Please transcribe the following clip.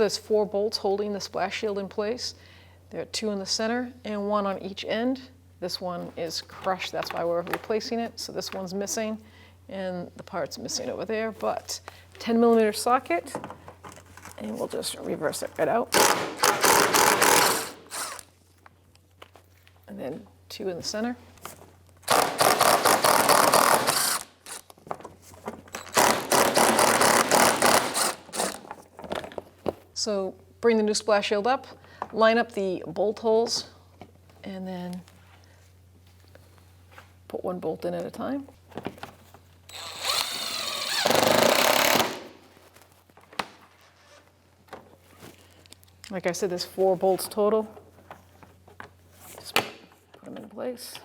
there's 4 bolts holding the splash shield in place. There are 2 in the center and 1 on each end. This one is crushed, that's why we're replacing it. So this one's missing and the part's missing over there, but 10mm socket, and we'll just reverse it right out. And then 2 in the center. So bring the new splash shield up, line up the bolt holes, and then put 1 bolt in at a time. Like I said, there's 4 bolts total. Just put them in place.